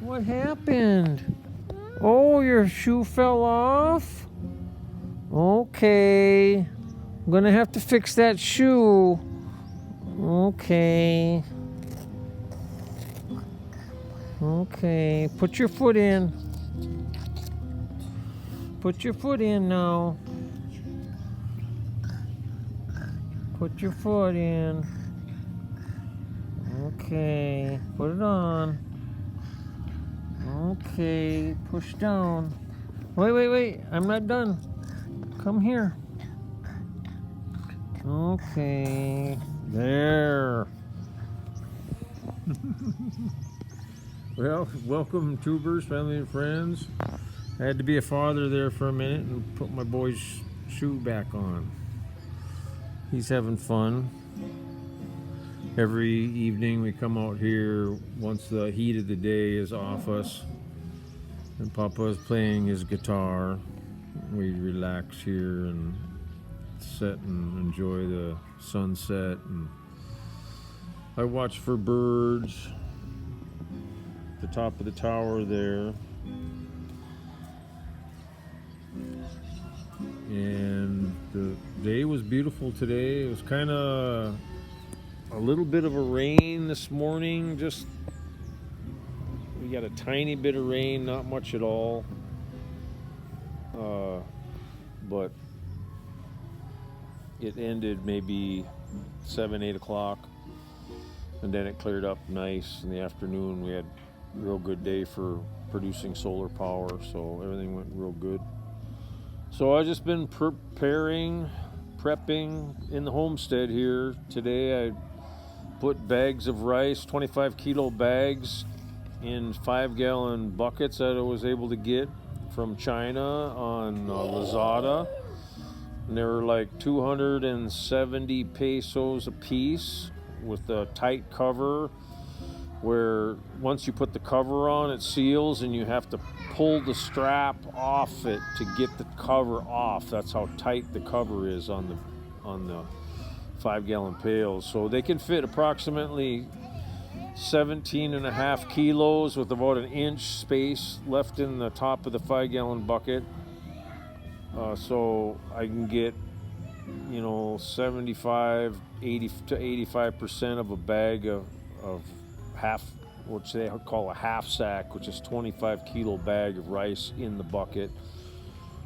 What happened? Oh, your shoe fell off? Okay. I'm gonna have to fix that shoe. Okay. Okay. Put your foot in. Put your foot in now. Put your foot in. Okay. Put it on. Okay. Push down. Wait. I'm not done. Come here. Okay. There. Well, welcome, tubers, family, and friends. I had to be a father there for a minute and put my boy's shoe back on. He's having fun. Every evening we come out here once the heat of the day is off us, and Papa is playing his guitar. We relax here and sit and enjoy the sunset. And I watch for birds at the top of the tower there. And the day was beautiful today. It was kind of a little bit of a rain this morning. Just we got a tiny bit of rain, not much at all. But it ended maybe 7-8 o'clock, and then it cleared up nice in the afternoon. We had a real good day for producing solar power, so everything went real good. So I've just been prepping in the homestead here. Today I put bags of rice, 25 kilo bags, in 5-gallon buckets that I was able to get from China on Lazada. And they were like 270 pesos a piece with a tight cover, where once you put the cover on, it seals and you have to pull the strap off it to get the cover off. That's how tight the cover is on the 5-gallon pails. So they can fit approximately 17.5 kilos with about an inch space left in the top of the 5-gallon bucket. So I can get 75, 80 to 85% of a bag of half, which they call a half sack, which is 25 kilo bag of rice in the bucket.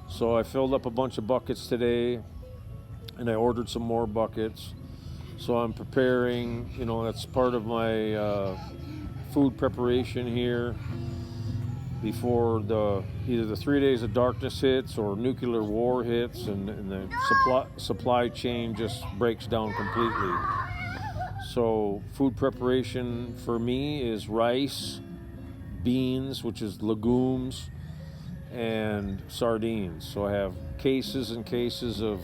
So I filled up a bunch of buckets today, and I ordered some more buckets. So I'm preparing, that's part of my food preparation here before either the 3 days of darkness hits or nuclear war hits, and the supply chain just breaks down completely. So food preparation for me is rice, beans, which is legumes, and sardines. So I have cases and cases of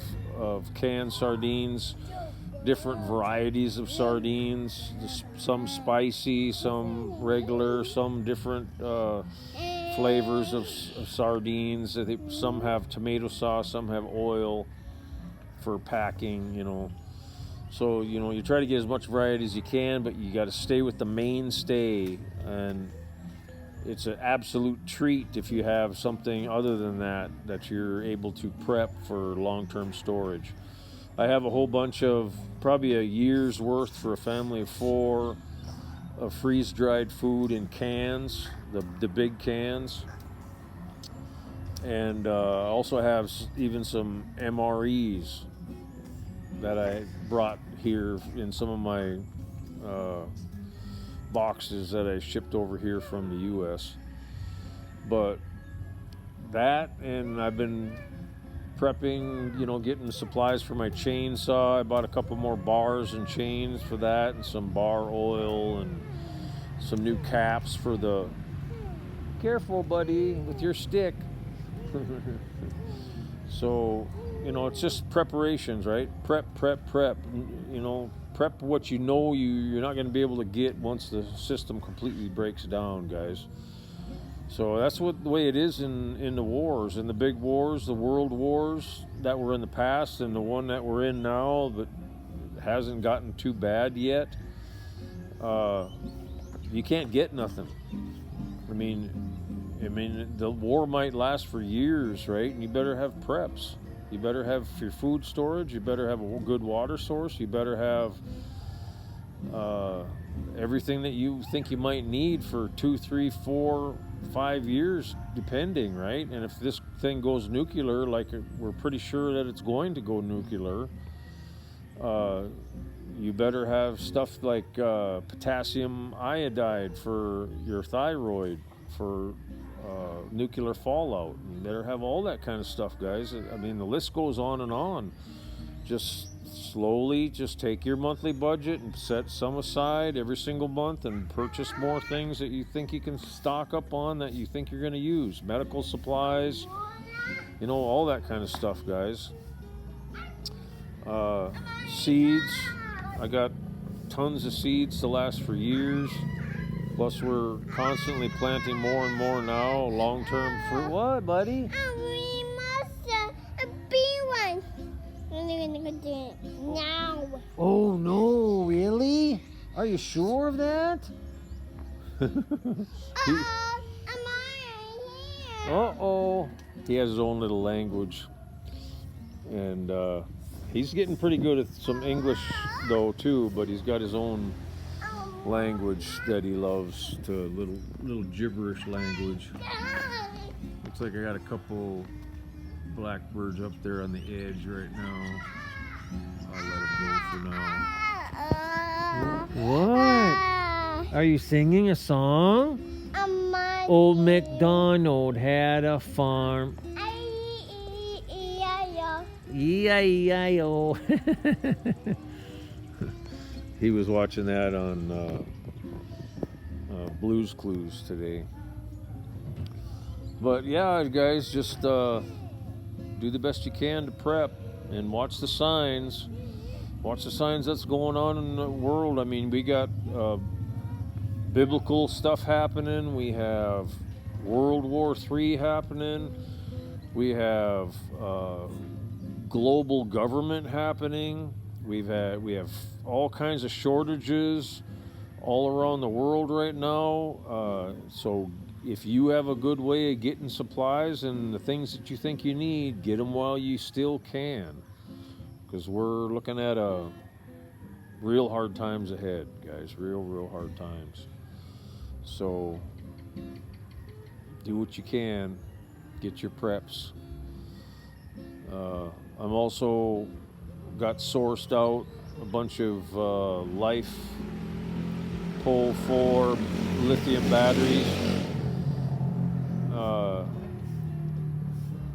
canned sardines, different varieties of sardines, some spicy, some regular, some different flavors of sardines. Some have tomato sauce, some have oil for packing. So you try to get as much variety as you can, but you got to stay with the mainstay, and it's an absolute treat if you have something other than that you're able to prep for long-term storage. I have a whole bunch of, probably a year's worth for a family of 4, of freeze-dried food in cans, the big cans. And I also have even some MREs that I brought here in some of my boxes that I shipped over here from the U.S. But that, and I've been prepping, getting supplies for my chainsaw. I bought a couple more bars and chains for that, and some bar oil, and some new caps for the... Careful, buddy, with your stick. So, it's just preparations, right? Prep. Prep what you're not going to be able to get once the system completely breaks down, guys. So that's the way it is in the wars, in the big wars, the world wars that were in the past, and the one that we're in now, but hasn't gotten too bad yet. You can't get nothing. I mean, the war might last for years, right? And you better have preps. You better have your food storage. You better have a good water source. You better have everything that you think you might need for 2, 3, 4, 5 years, depending, right? And if this thing goes nuclear, like we're pretty sure that it's going to go nuclear, you better have stuff like potassium iodide for your thyroid, for nuclear fallout. You better have all that kind of stuff, guys. I mean, the list goes on and on. Just slowly, just take your monthly budget and set some aside every single month and purchase more things that you think you can stock up on, that you think you're going to use. Medical supplies, you know, all that kind of stuff, guys. Seeds. I got tons of seeds to last for years. Plus, we're constantly planting more and more now. Long-term fruit. What, buddy? We must be one. We're gonna do it now. Oh no, really? Are you sure of that? Am I here? Uh-oh. He has his own little language. And he's getting pretty good at some English, though, too. But he's got his own language that he loves, to little gibberish language. Looks like I got a couple blackbirds up there on the edge right now. I'll let them go for now. What? Are you singing a song? Old MacDonald had a farm. E-I-E-I-O. He was watching that on Blue's Clues today. But yeah, guys, just do the best you can to prep and watch the signs. Watch the signs that's going on in the world. I mean, we got biblical stuff happening. We have World War III happening. We have global government happening. We have all kinds of shortages all around the world right now. So if you have a good way of getting supplies and the things that you think you need, get them while you still can, because we're looking at real hard times ahead, guys. Real hard times. So do what you can. Get your preps. I'm also got sourced out a bunch of Life Pole 4 lithium batteries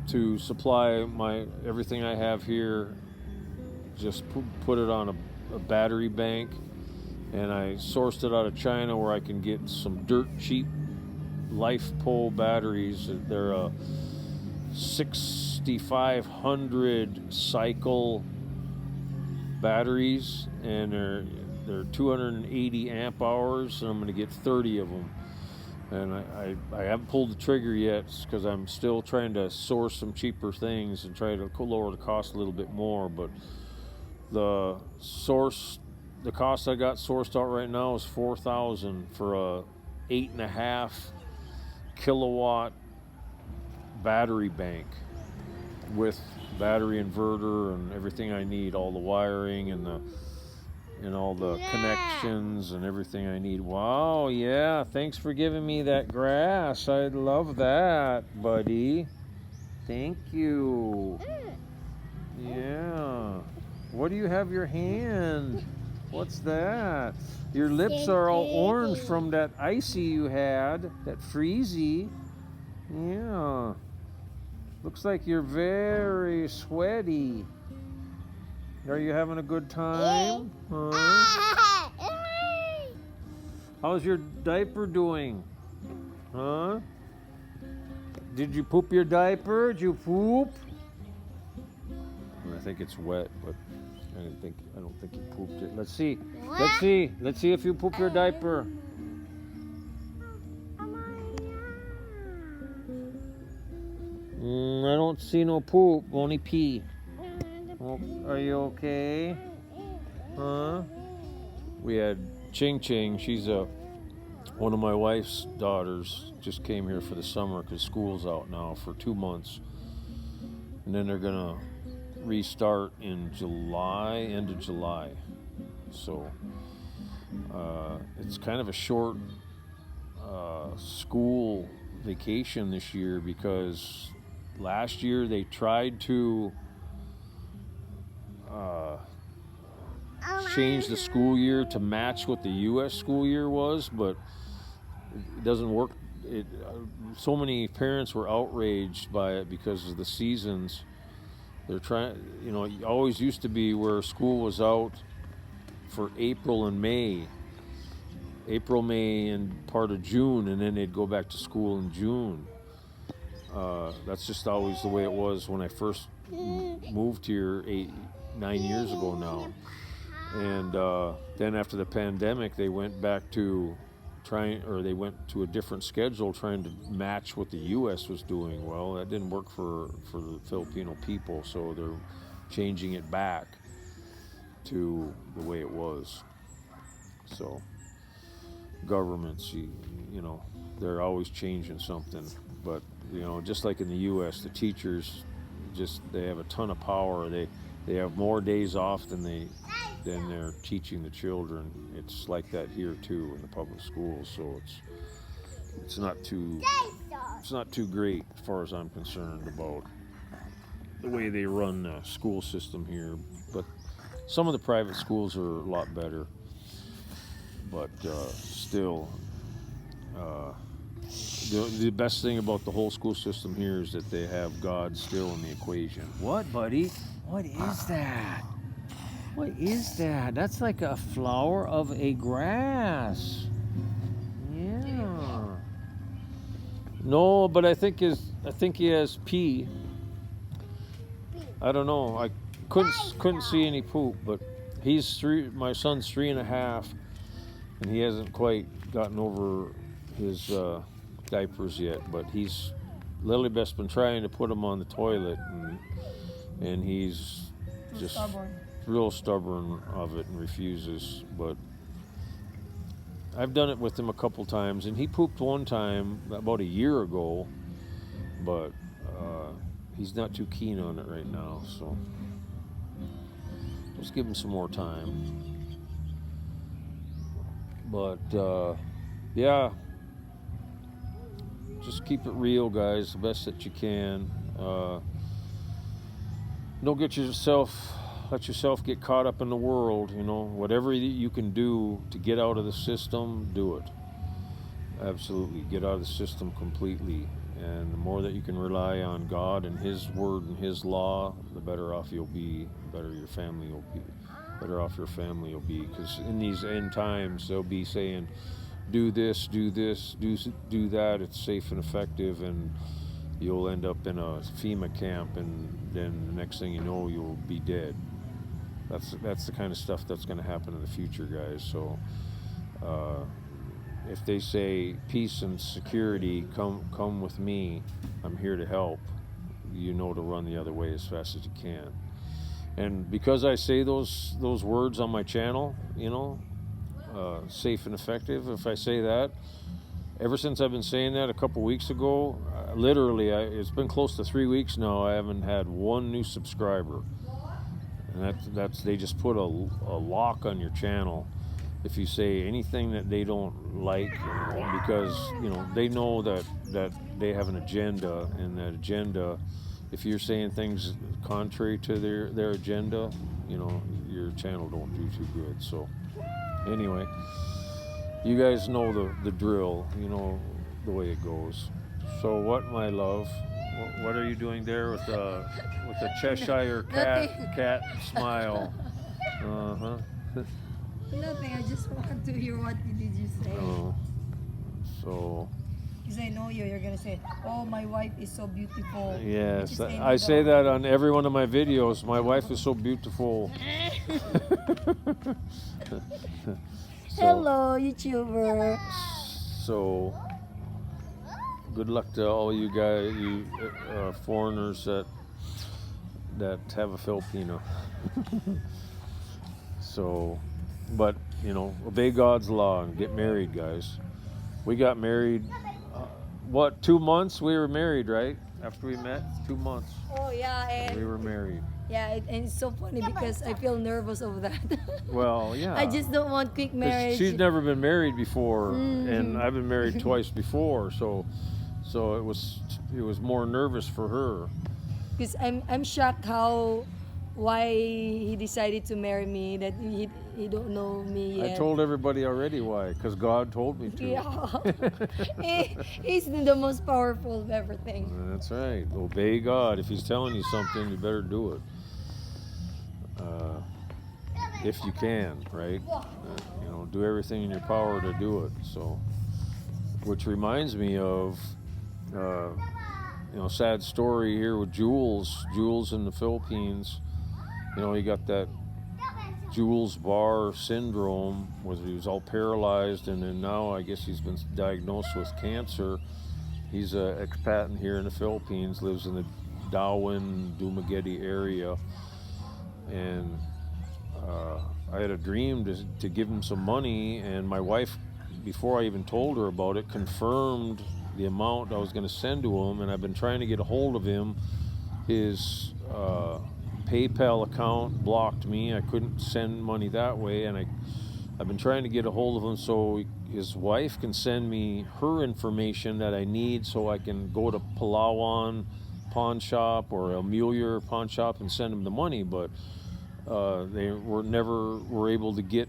to supply everything I have here. Just put it on a battery bank, and I sourced it out of China, where I can get some dirt cheap Life Pole batteries. They're 6,500 cycle batteries, and they're 280 amp hours, and I'm going to get 30 of them. And I haven't pulled the trigger yet, because I'm still trying to source some cheaper things and try to lower the cost a little bit more. But the cost I got sourced out right now is $4,000 for a 8.5 kilowatt battery bank with battery inverter and everything I need, all the wiring and all the connections and everything I need. Wow, yeah, thanks for giving me that grass. I love that, buddy. Thank you. Yeah. What do you have your hand? What's that? Your lips are all orange from that icy you had, that freezy. Yeah. Looks like you're very sweaty. Are you having a good time? Huh? How's your diaper doing? Huh? Did you poop your diaper? Did you poop? I think it's wet, but I don't think you pooped it. Let's see. Let's see if you poop your diaper. I don't see no poop, only pee. Oh, are you okay? Huh? We had Ching Ching. She's a one of my wife's daughters just came here for the summer because school's out now for 2 months. And then they're going to restart in July, end of July. So it's kind of a short school vacation this year because last year they tried to change the school year to match what the U.S. school year was, but it doesn't work. So many parents were outraged by it because of the seasons. They're trying, it always used to be where school was out for April, May, and part of June, and then they'd go back to school in June. That's just always the way it was when I first moved here 9 years ago now. And then after the pandemic, they went back to they went to a different schedule trying to match what the U.S. was doing. Well, that didn't work for the Filipino people, so they're changing it back to the way it was. So governments, they're always changing something. But, just like in the U.S., the teachers, they have a ton of power. They have more days off than they're teaching the children. It's like that here too in the public schools. So it's not too great as far as I'm concerned about the way they run the school system here. But some of the private schools are a lot better. But still, the best thing about the whole school system here is that they have God still in the equation. What, buddy? What is that? What is that? That's like a flower of a grass. Yeah. No, but I think he has pee. I don't know. I couldn't see any poop, but he's 3. My son's 3.5, and he hasn't quite gotten over his diapers yet. But Lilibeth's been trying to put him on the toilet, and he's just real stubborn of it and refuses. But I've done it with him a couple times, and he pooped one time about a year ago, but he's not too keen on it right now, so just give him some more time. But yeah, just keep it real, guys, the best that you can. Don't let yourself get caught up in the world. Whatever you can do to get out of the system, do it. Absolutely, get out of the system completely. And the more that you can rely on God and His Word and His law, the better off you'll be, the better your family will be, better off your family will be. Because in these end times, they'll be saying, do this, do that, it's safe and effective, and you'll end up in a FEMA camp, and then the next thing you know, you'll be dead. That's the kind of stuff that's going to happen in the future, guys. So if they say peace and security, come with me, I'm here to help, to run the other way as fast as you can. And because I say those words on my channel, safe and effective, if I say that, ever since I've been saying that a couple weeks ago, literally, it's been close to 3 weeks now, I haven't had one new subscriber. And that's they just put a lock on your channel if you say anything that they don't like, because they know that they have an agenda, and that agenda, if you're saying things contrary to their agenda, your channel don't do too good. So anyway, you guys know the drill, the way it goes. So what, my love? What are you doing there with the Cheshire cat smile? Uh-huh. Nothing. I just want to hear what did you say. So. Because I know you're gonna say, "Oh, my wife is so beautiful." Yes, I say that on every one of my videos. My wife is so beautiful. Hello, YouTuber. So, good luck to all you guys, foreigners that have a Filipino. So, but obey God's law and get married, guys. We got married. What, 2 months? We were married, right? After we met, 2 months. Oh yeah, and We were married. yeah, and it's so funny because I feel nervous over that. Well, yeah. I just don't want quick 'Cause marriage. she's never been married before, Mm-hmm. and I've been married twice before, so it was more nervous for her. Because I'm shocked why he decided to marry me, that he don't know me yet. I told everybody already why, because God told me to. Yeah. He's the most powerful of everything. That's right. Obey God. If He's telling you something, you better do it. If you can, right? Do everything in your power to do it. So, which reminds me of, sad story here with Jules. Jules in the Philippines. He got that Jules Barr syndrome, where he was all paralyzed, and then now I guess he's been diagnosed with cancer. He's an expat here in the Philippines, lives in the Darwin, Dumaguete area, and I had a dream to give him some money, and my wife, before I even told her about it, confirmed the amount I was going to send to him, and I've been trying to get a hold of him. His PayPal account blocked me. I couldn't send money that way, and I've been trying to get a hold of him so his wife can send me her information that I need so I can go to Palawan Pawn Shop or El Mueller Pawn Shop and send him the money, but they never were able to get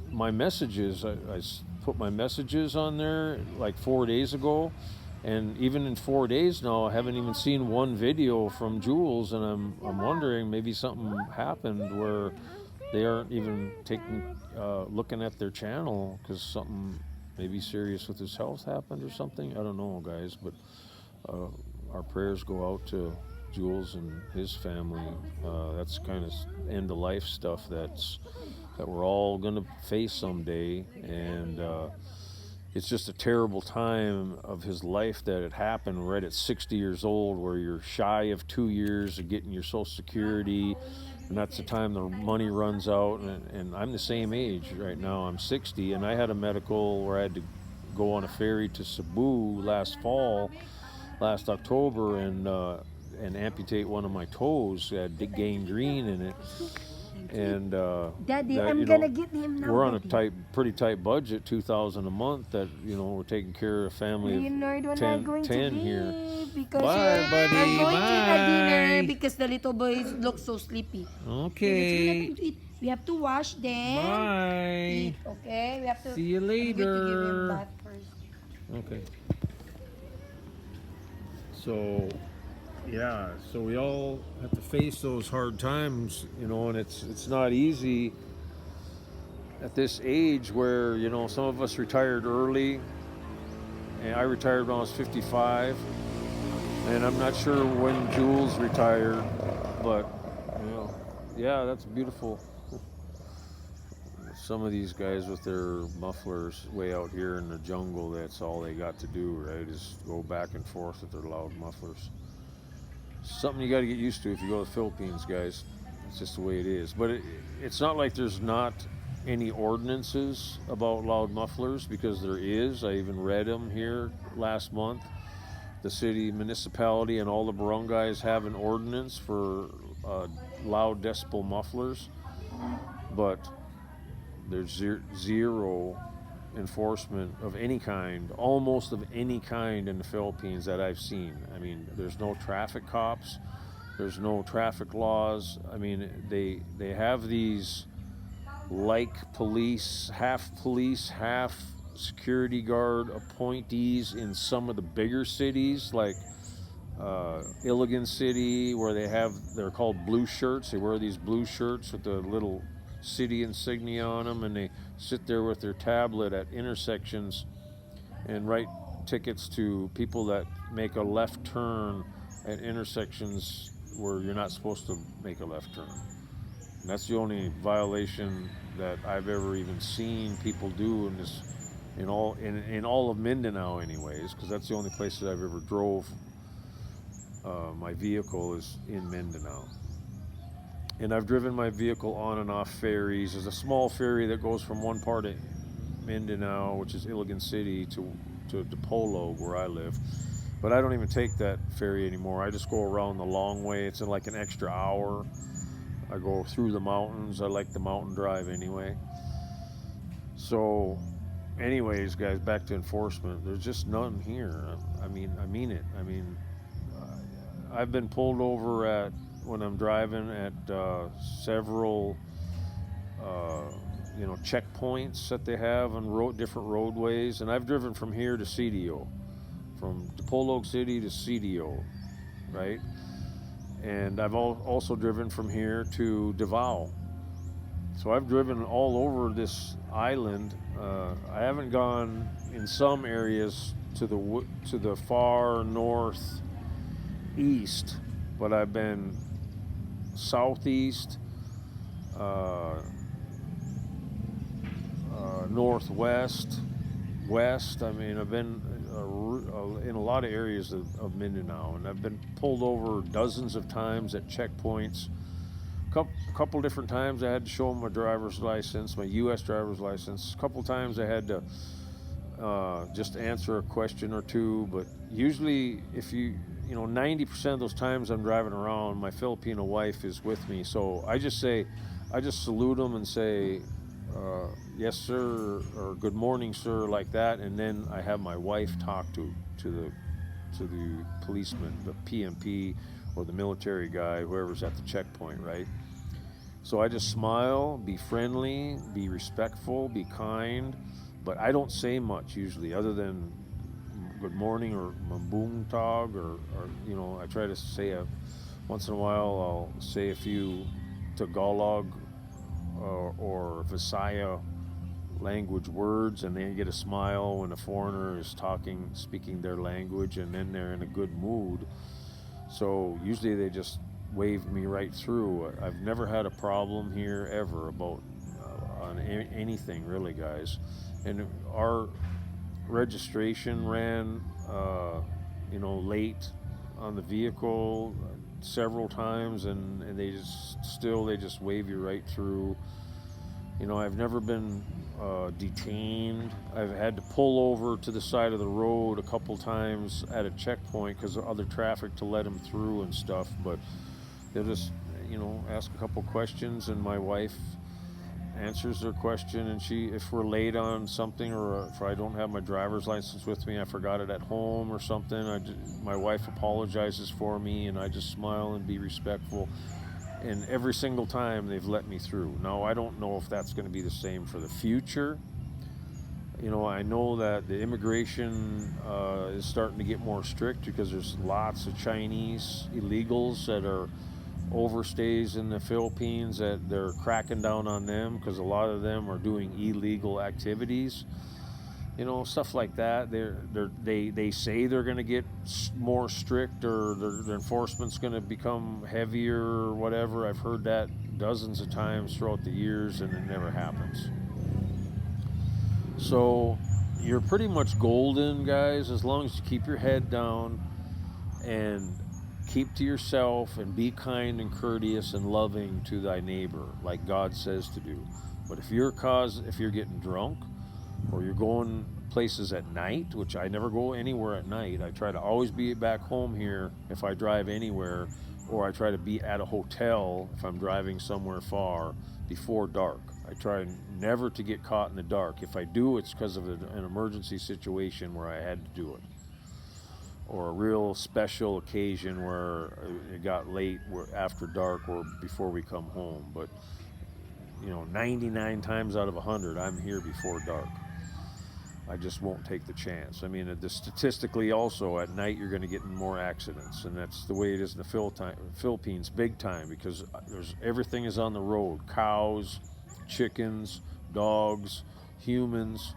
my messages. I put my messages on there like 4 days ago, and even in 4 days now, I haven't even seen one video from Jules, and I'm wondering maybe something happened where they aren't even looking at their channel because something maybe serious with his health happened or something. I don't know, guys, but our prayers go out to Jules and his family. That's kind of end of life stuff that we're all gonna face someday, and it's just a terrible time of his life that it happened right at 60 years old, where you're shy of 2 years of getting your Social Security, and that's the time the money runs out. And I'm the same age right now. I'm 60, and I had a medical where I had to go on a ferry to Cebu last October, and amputate one of my toes. It had gangrene in it. And Daddy, I'm gonna get him now. we're on a Daddy. pretty tight budget, $2,000 a month. That we're taking care of a family Leonard, of when 10, I'm going 10 to here. leave because Bye, buddy. we're going to eat a dinner Bye. because the little boy looks so sleepy. Okay. We have to wash them. Bye. Eat, okay? We have to. See you I'm going to give him later. bath first. Okay. So we all have to face those hard times, and it's not easy at this age where some of us retired early, and I retired when I was 55, and I'm not sure when Jules retired, but yeah, that's beautiful. Some of these guys with their mufflers way out here in the jungle, that's all they got to do, right, is go back and forth with their loud mufflers. Something you got to get used to if you go to the Philippines, guys. It's just the way it is. But it's not like there's not any ordinances about loud mufflers, because there is. I even read them here last month. The city municipality and all the barangays have an ordinance for loud decibel mufflers, but there's zero enforcement of any kind, almost of any kind, in the Philippines that I've seen. I mean, there's no traffic cops, there's no traffic laws. I mean, they have these like police, half security guard appointees in some of the bigger cities, like Iligan City, where they're called blue shirts. They wear these blue shirts with the little city insignia on them, and they sit there with their tablet at intersections and write tickets to people that make a left turn at intersections where you're not supposed to make a left turn. And that's the only violation that I've ever even seen people do in all of Mindanao, anyways, because that's the only place that I've ever drove my vehicle is in Mindanao. And I've driven my vehicle on and off ferries. There's a small ferry that goes from one part of Mindanao, which is Iligan City, to Dipolog, where I live. But I don't even take that ferry anymore. I just go around the long way. It's in like an extra hour. I go through the mountains. I like the mountain drive anyway. So, anyways, guys, back to enforcement. There's just none here. I mean it. I've been pulled over when I'm driving at several, checkpoints that they have on different roadways, and I've driven from here to CDO, from Dipolog City to CDO, right? And I've also driven from here to Davao. So I've driven all over this island. I haven't gone in some areas to the far northeast, but I've been southeast, northwest, west. I mean, I've been in a lot of areas of Mindanao, and I've been pulled over dozens of times at checkpoints. A couple different times I had to show them my driver's license, my U.S. driver's license. A couple times I had to just answer a question or two, but usually 90% of those times I'm driving around, my Filipino wife is with me. So I just salute them and say, yes sir, or good morning sir, like that, and then I have my wife talk to the policeman, the PMP, or the military guy, whoever's at the checkpoint, right? So I just smile, be friendly, be respectful, be kind, but I don't say much usually other than good morning or mabuntag, or I try to say once in a while I'll say a few Tagalog or Visaya language words, and they get a smile when a foreigner is speaking their language, and then they're in a good mood. So usually they just wave me right through. I've never had a problem here ever about on anything really, guys. And our registration ran late on the vehicle several times, and they just wave you right through. I've never been detained. I've had to pull over to the side of the road a couple times at a checkpoint because of other traffic to let them through and stuff, but they'll just ask a couple questions, and my wife answers their question, and if we're late on something, or if I don't have my driver's license with me, I forgot it at home or something, my wife apologizes for me, and I just smile and be respectful. And every single time they've let me through. Now, I don't know if that's going to be the same for the future. I know that the immigration is starting to get more strict because there's lots of Chinese illegals that are overstays in the Philippines, that they're cracking down on them because a lot of them are doing illegal activities. Stuff like that. They say they're going to get more strict, or their enforcement's going to become heavier or whatever. I've heard that dozens of times throughout the years, and it never happens. So you're pretty much golden, guys, as long as you keep your head down and keep to yourself and be kind and courteous and loving to thy neighbor, like God says to do. But if you're getting drunk, or you're going places at night, which I never go anywhere at night. I try to always be back home here if I drive anywhere, or I try to be at a hotel if I'm driving somewhere far before dark. I try never to get caught in the dark. If I do, it's because of an emergency situation where I had to do it, or a real special occasion where it got late after dark or before we come home. But 99 times out of 100, I'm here before dark. I just won't take the chance. I mean, statistically also, at night you're going to get in more accidents, and that's the way it is in the Philippines, big time, because everything is on the road. Cows, chickens, dogs, humans,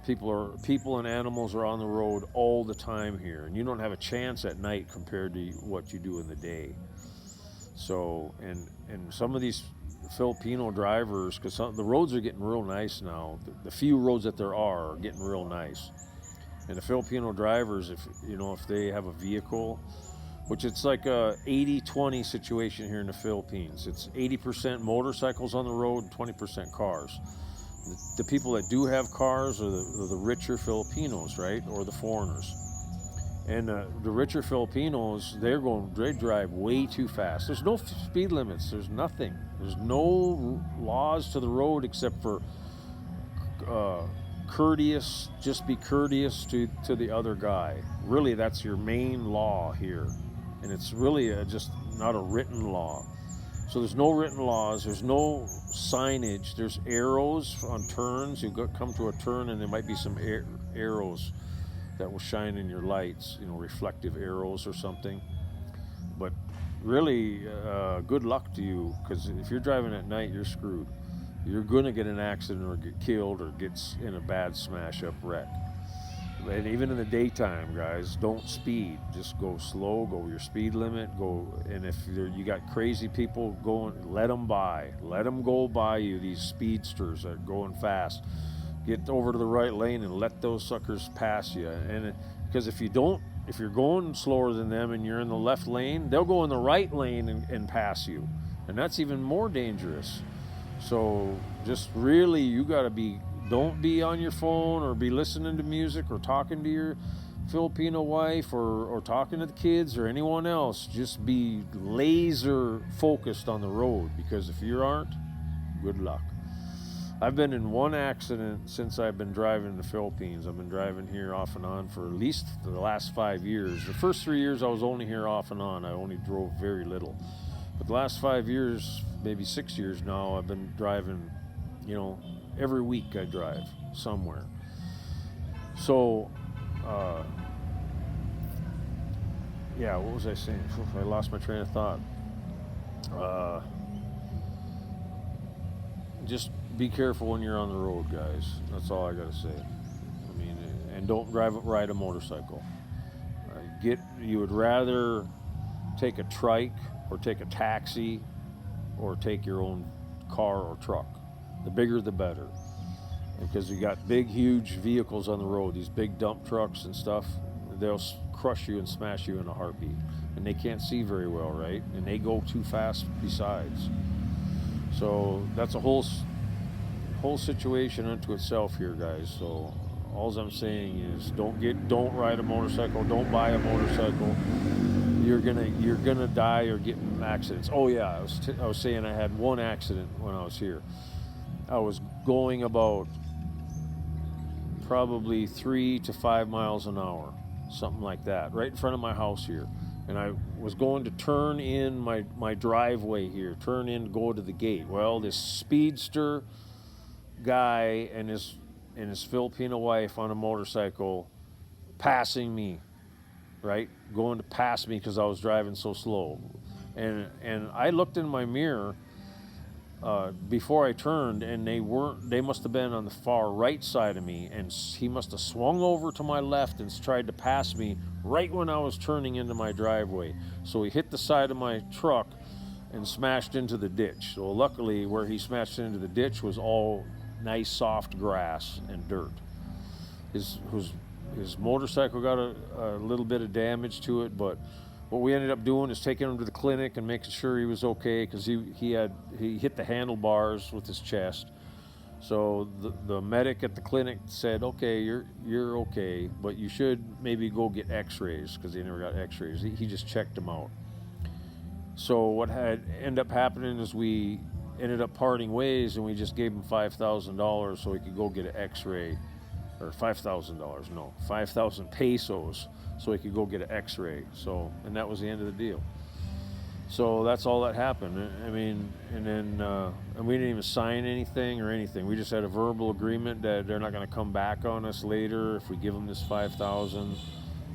people and animals are on the road all the time here, and you don't have a chance at night compared to what you do in the day. So, and some of these Filipino drivers, because the roads are getting real nice now. The few roads that there are getting real nice, and the Filipino drivers, if they have a vehicle, which it's like a 80-20 situation here in the Philippines. It's 80% motorcycles on the road, 20% cars. The people that do have cars are the richer Filipinos, right, or the foreigners. And the richer Filipinos, they drive way too fast. There's no speed limits. There's nothing. There's no laws to the road except for courteous. Just be courteous to the other guy. Really, that's your main law here, and it's really just not a written law. So there's no written laws. There's no signage. There's arrows on turns. You come to a turn, and there might be some arrows that will shine in your lights, reflective arrows or something. But really, good luck to you, because if you're driving at night, you're screwed. You're going to get an accident or get killed or get in a bad smash-up wreck. And even in the daytime, guys, don't speed. Just go slow, go your speed limit, and if you got crazy people going, let them by. Let them go by you, these speedsters that are going fast. Get over to the right lane and let those suckers pass you. And because if you're going slower than them and you're in the left lane, they'll go in the right lane and pass you. And that's even more dangerous. So just really, you got to don't be on your phone or be listening to music or talking to your Filipino wife or talking to the kids or anyone else. Just be laser focused on the road, because if you aren't, good luck. I've been in one accident since I've been driving in the Philippines. I've been driving here off and on for at least the last 5 years. The first 3 years I was only here off and on. I only drove very little. But the last 5 years, maybe 6 years now, I've been driving, every week I drive somewhere. So, what was I saying? I lost my train of thought. Just be careful when you're on the road, guys. That's all I gotta say. And don't ride a motorcycle. You would rather take a trike or take a taxi or take your own car or truck. The bigger the better, because you got big, huge vehicles on the road. These big dump trucks and stuff, they'll crush you and smash you in a heartbeat. And they can't see very well, right? And they go too fast besides. So that's a whole situation unto itself here, guys. So all I'm saying is don't ride a motorcycle, don't buy a motorcycle. You're gonna die or get in accidents. Oh yeah, I was saying I had one accident when I was here. I was going about probably 3 to 5 miles an hour, something like that, right in front of my house here. And I was going to turn in my driveway here, go to the gate. Well, this speedster guy and his Filipino wife on a motorcycle passing me, right? Going to pass me because I was driving so slow. And I looked in my mirror before I turned, and they must have been on the far right side of me, and he must have swung over to my left and tried to pass me right when I was turning into my driveway. So he hit the side of my truck and smashed into the ditch. So luckily, where he smashed into the ditch was all nice soft grass and dirt. His motorcycle got a little bit of damage to it, but what we ended up doing is taking him to the clinic and making sure he was okay, because he hit the handlebars with his chest. So the medic at the clinic said, okay, you're okay, but you should maybe go get x-rays, because he never got x-rays. He just checked him out. So what had ended up happening is we ended up parting ways, and we just gave him $5,000 so he could go get an x-ray. Or $5,000, no, 5,000 pesos, so he could go get an x-ray. So, and that was the end of the deal. So that's all that happened. I mean, and then and we didn't even sign anything or anything. We just had a verbal agreement that they're not going to come back on us later if we give them this 5,000,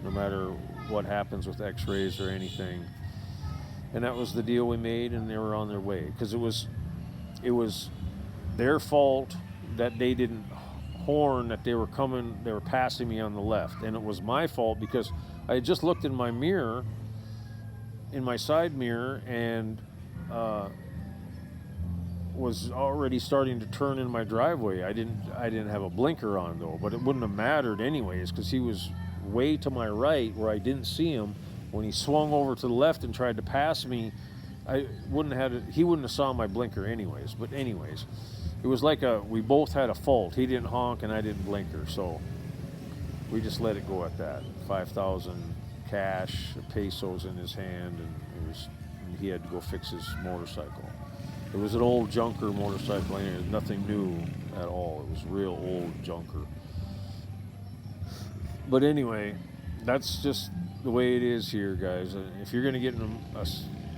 no matter what happens with x-rays or anything. And that was the deal we made, and they were on their way, because it was their fault that they didn't horn that they were passing me on the left, and it was my fault because I had just looked in my mirror, in my side mirror, and was already starting to turn in my driveway. I didn't have a blinker on though, but it wouldn't have mattered anyways, because he was way to my right where I didn't see him. When he swung over to the left and tried to pass me, he wouldn't have saw my blinker anyways. But anyways, it was like we both had a fault. He didn't honk and I didn't blinker, so we just let it go at that. 5,000 cash, pesos in his hand, and he had to go fix his motorcycle. It was an old junker motorcycle, and it was nothing new at all. It was real old junker. But anyway, that's just the way it is here, guys. If you're going to get in an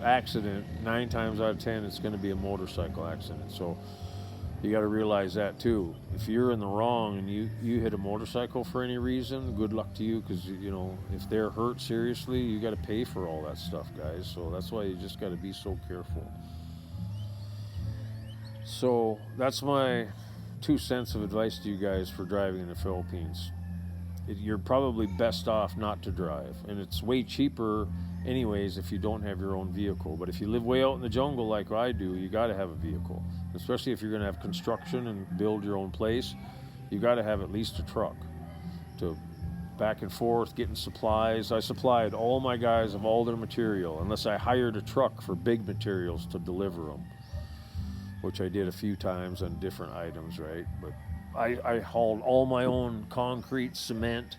accident, 9 times out of 10, it's going to be a motorcycle accident. So you got to realize that too. If you're in the wrong and you hit a motorcycle for any reason, good luck to you, because you know, if they're hurt seriously, you got to pay for all that stuff, guys. So that's why you just got to be so careful. So that's my 2 cents of advice to you guys for driving in the Philippines. You're probably best off not to drive, and it's way cheaper anyways if you don't have your own vehicle. But if you live way out in the jungle like I do, you got to have a vehicle, especially if you're going to have construction and build your own place. You got to have at least a truck to back and forth getting supplies. I supplied all my guys of all their material, unless I hired a truck for big materials to deliver them, which I did a few times on different items, right? But I hauled all my own concrete, cement.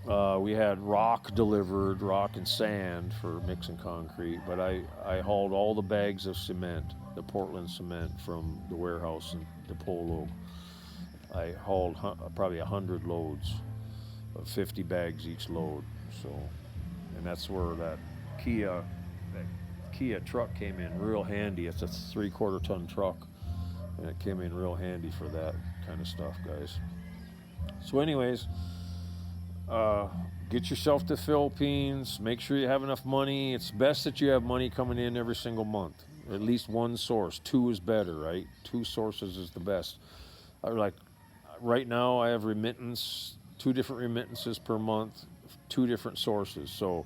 We had rock delivered, rock and sand for mixing concrete, but I hauled all the bags of cement, the Portland cement, from the warehouse in the Polo. I hauled probably 100 loads, 50 bags each load. So, and that's where that Kia truck came in real handy. It's a 3/4 ton truck, and it came in real handy for that kind of stuff, guys. So anyways, get yourself to the Philippines. Make sure you have enough money. It's best that you have money coming in every single month. At least one source. 2 is better, right? 2 sources is the best. Like right now, I have remittance, 2 different remittances per month, 2 different sources. So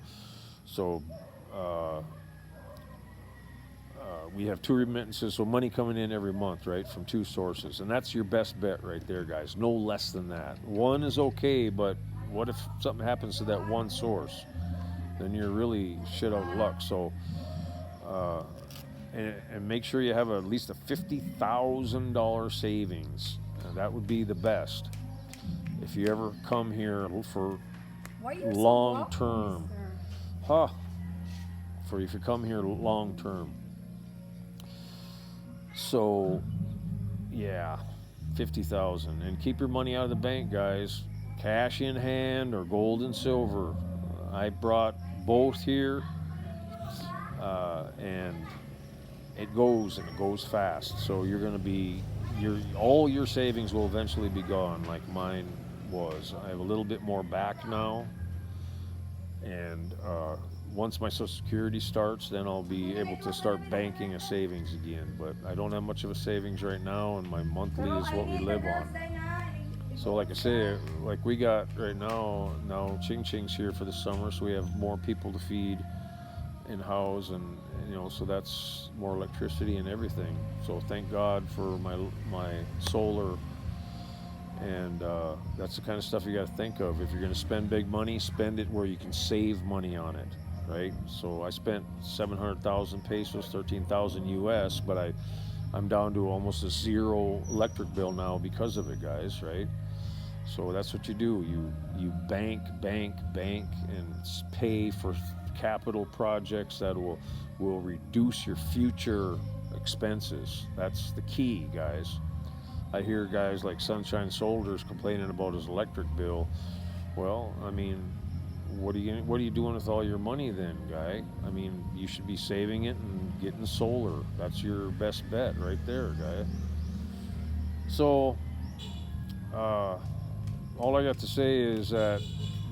we have 2 remittances, so money coming in every month, right, from 2 sources. And that's your best bet right there, guys. No less than that. 1 is okay, but what if something happens to that 1 source? Then you're really shit out of luck. So, and make sure you have at least a $50,000 savings. That would be the best. If you ever come here for long term. If you come here long term. So, yeah, 50,000, and keep your money out of the bank, guys. Cash in hand or gold and silver. I brought both here, and it goes fast. So you're going to be all your savings will eventually be gone, like mine was. I have a little bit more back now, and once my Social Security starts, then I'll be able to start banking a savings again. But I don't have much of a savings right now, and my monthly is what we live on. So like I say, like we got right now Ching Ching's here for the summer, so we have more people to feed and house, and you know, so that's more electricity and everything. So thank God for my solar. And that's the kind of stuff you got to think of. If you're going to spend big money, spend it where you can save money on it, right? So I spent 700,000 pesos, 13,000 US, but I'm down to almost a 0 electric bill now because of it, guys, right? So that's what you do. You bank, and pay for capital projects that will reduce your future expenses. That's the key, guys. I hear guys like Sunshine Soldiers complaining about his electric bill. Well, I mean, what are you doing with all your money then, guy? I mean, you should be saving it and getting solar. That's your best bet right there, guy. So, all I got to say is that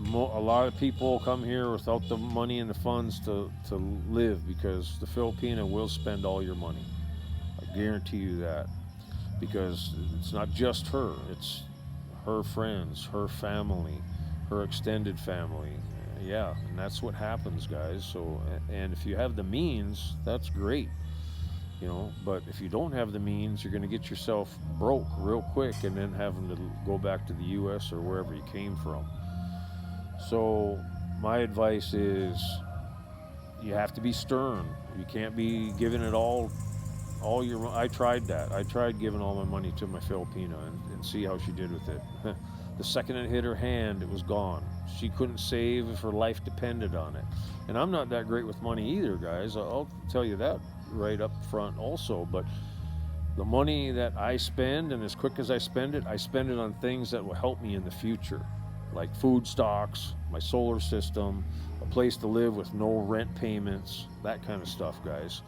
a lot of people come here without the money and the funds to live, because the Filipina will spend all your money. I guarantee you that. Because it's not just her, it's her friends, her family, her extended family. Yeah, and that's what happens, guys. So, and if you have the means, that's great, you know. But if you don't have the means, you're going to get yourself broke real quick, and then having to go back to the U.S. or wherever you came from. So my advice is, you have to be stern. You can't be giving it all all your. I tried that. I tried giving all my money to my Filipina and see how she did with it. The second it hit her hand, it was gone. She couldn't save if her life depended on it. And I'm not that great with money either, guys. I'll tell you that right up front also. But the money that I spend, and as quick as I spend it on things that will help me in the future, like food stocks, my solar system, a place to live with no rent payments, that kind of stuff, guys.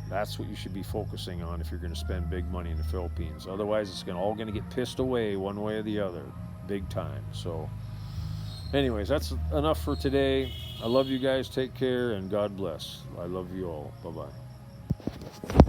That's what you should be focusing on if you're going to spend big money in the Philippines. Otherwise, it's all going to get pissed away one way or the other, big time. So anyways, that's enough for today. I love you guys. Take care, and God bless. I love you all. Bye-bye.